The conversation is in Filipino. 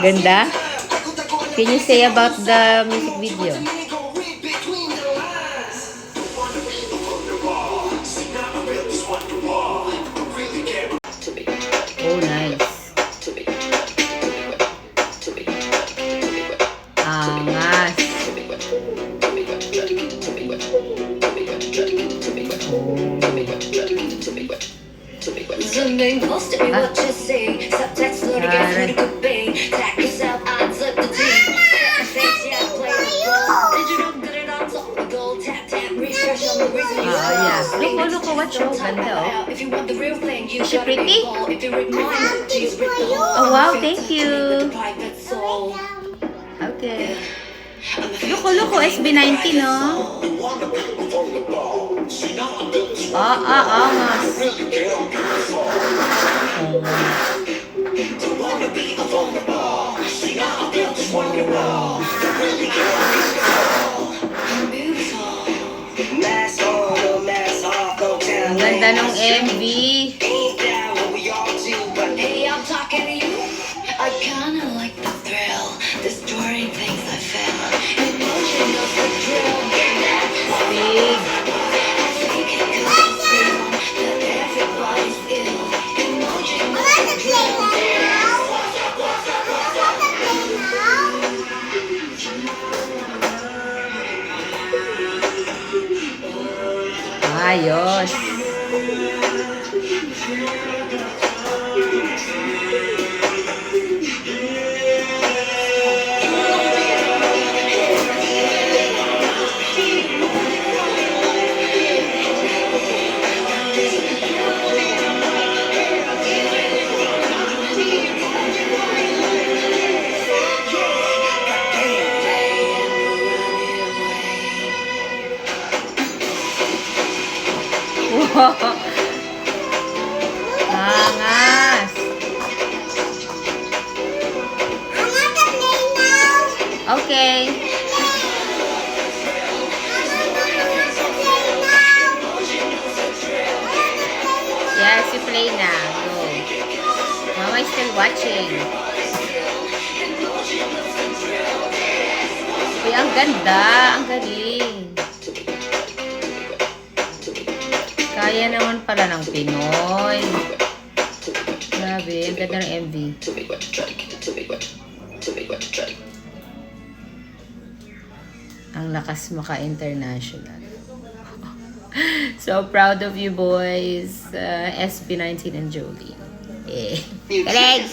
Ganda? Can you say about the music video? Oh, nice. Angas. Yeah. Look, what show? Ganda, oh. Is she pretty? Oh, wow, thank you. Okay. Look, SB19, no? Angas. Ang ganda ng MV. Ayos. Angas. Okay. Yes, you play na. Go. Mama is still watching. Uy, ang ganda. Ang galing. Kaya naman pala ng Pinoy. Grabe, ang ganda ng MV. Ang lakas maka-international. So proud of you boys, SB19 and Jolie. Eh. Galing!